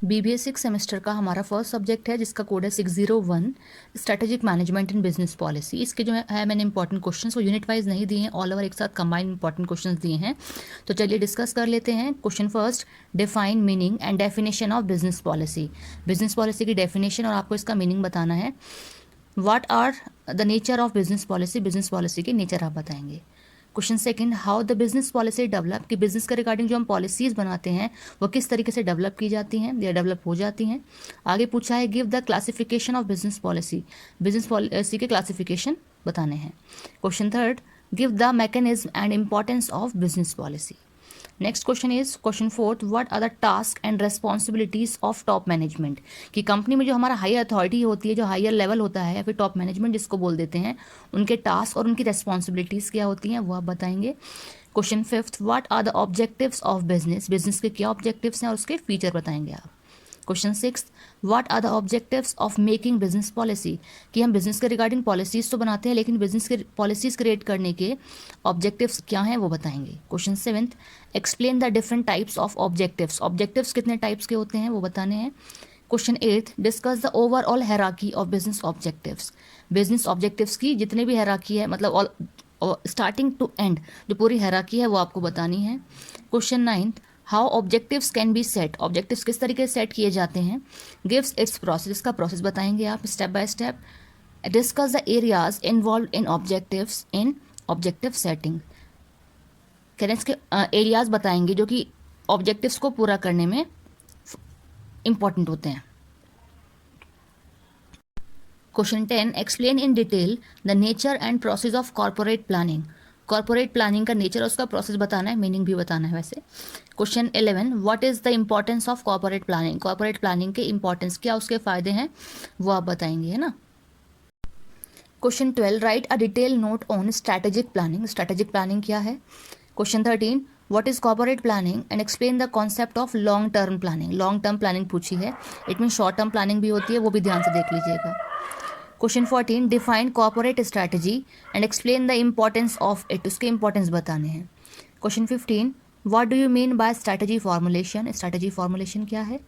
BBA 6 semester का हमारा first subject है जिसका कोड है 601 strategic management in business policy. इसके जो है मैंने इंपॉर्टेंट क्वेश्चंस वो यूनिट वाइज नहीं दिए हैं, ऑल ओवर एक साथ कंबाइंड इंपॉर्टेंट क्वेश्चंस दिए हैं। तो चलिए डिस्कस कर लेते हैं। Question first, define meaning and definition of business policy. Business policy की डेफिनेशन और आपको इसका मीनिंग बताना है। What are the nature of business policy, business policy की नेचर आप बताएंगे। Question second, how the business policy develop, कि बिजनेस के रिगार्डिंग जो हम पॉलिसीज बनाते हैं वो किस तरीके से डेवलप की जाती हैं या डेवलप हो जाती हैं। आगे पूछा है give the classification of business policy, business policy के क्लासिफिकेशन बताने हैं। Question third, give the mechanism and importance of business policy. Next question is question fourth, what are the task and responsibilities of top management, कि company में जो हमारा higher authority होती है, जो हायर लेवल होता है या फिर टॉप मैनेजमेंट जिसको बोल देते हैं, उनके टास्क और उनकी रेस्पॉन्सिबिलिटीज क्या होती हैं वो आप बताएंगे। Question fifth, what are the objectives of business, business के क्या ऑब्जेक्टिव्स हैं और उसके फीचर बताएंगे आप। Question six, what are the objectives of making business policy, कि हम बिजनेस के रिगार्डिंग पॉलिसीज तो बनाते हैं लेकिन बिजनेस के पॉलिसीज क्रिएट करने के ऑब्जेक्टिव्स क्या हैं वो बताएंगे। Question seventh, explain the different types of objectives, objectives कितने टाइप्स के होते हैं वो बताने हैं। Question eight, discuss the overall hierarchy of business objectives, business objectives की जितने भी हायरार्की है मतलब ऑल स्टार्टिंग टू एंड जो पूरी हायरार्की है वो आपको बतानी है। Question ninth, how objectives can be set, objectives किस तरीके से सेट किए जाते हैं। गिव्स इट्स प्रोसेस, का प्रोसेस बताएंगे आप step by step. Discuss the areas involve in objectives in objective setting, कहते हैं इसके एरियाज बताएंगे जो कि ऑब्जेक्टिव्स को पूरा करने में इंपॉर्टेंट होते हैं। Question 10, explain in detail the nature and process of corporate planning, corporate planning का नेचर और उसका प्रोसेस बताना है, मीनिंग भी बताना है वैसे। Question 11, what is the importance of corporate planning, corporate planning के इंपॉर्टेंस क्या उसके फायदे हैं वो आप बताएंगे, है ना। Question 12, right a detail note on strategic planning, strategic planning क्या है। Question 13, what is corporate planning and explain the concept of long term planning, long term planning पूछी है, it mean short term planning भी होती है, वो भी ध्यान से देख लीजिएगा। Question 14, define corporate strategy and explain the importance of it, उसके इंपॉर्टेंस बताने हैं। Question 15, what do you mean bye strategy formulation, strategy formulation क्या है।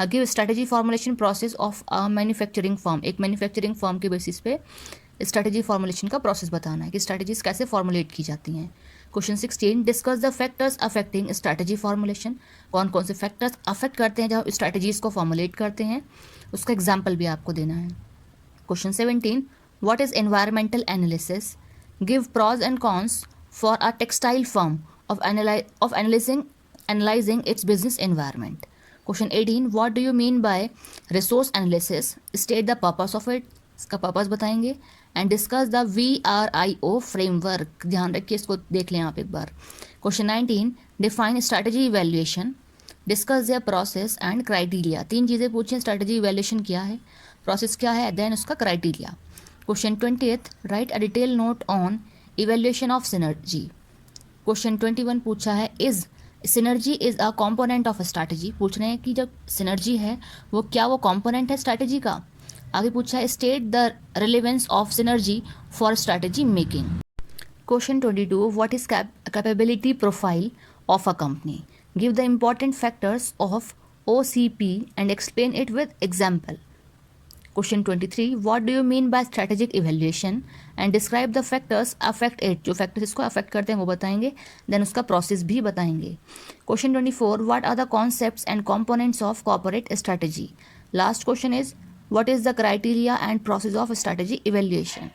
Give strategy formulation process of a manufacturing firm, एक मैन्युफैक्चरिंग फर्म के basis पे strategy formulation का process बताना है कि स्ट्रैटेजीज कैसे फॉर्मुलेट की जाती हैं। Question 16, discuss the factors affecting strategy formulation, कौन कौन से फैक्टर्स अफेक्ट करते हैं जब स्ट्रैटेजीज को फॉर्मुलेट करते हैं, उसका एग्जाम्पल भी आपको देना है। Question 17, what is environmental analysis, give pros and cons for a textile firm of analysing its business environment. Question 18, what do you mean by resource analysis, state the purpose of it, इसका पर्पस बताएंगे। And discuss the VRIO framework, ध्यान रखिए इसको देख लें आप एक बार। Question 19, define strategy evaluation, discuss their process and criteria, तीन चीज़ें पूछें, स्ट्रैटेजी इवैल्यूएशन क्या है, प्रोसेस क्या है, देन उसका criteria. Question 20, right a detail note on evaluation of synergy. Question 21 पूछा है is synergy is a component of strategy, पूछ रहे हैं कि जब सिनर्जी है वो क्या वो कॉम्पोनेंट है स्ट्रैटेजी का। आगे पूछा है state the relevance of synergy for strategy making. Question 22, what is capability profile of a company, give the important factors of OCP and explain it with example. Question 23, what do you mean by strategic evaluation and describe the factors affect it, जो factors इसको affect करते हैं वो बताएंगे, then उसका process भी बताएंगे। Question 24, what are the concepts and components of corporate strategy. Last question is what is the criteria and process of strategy evaluation.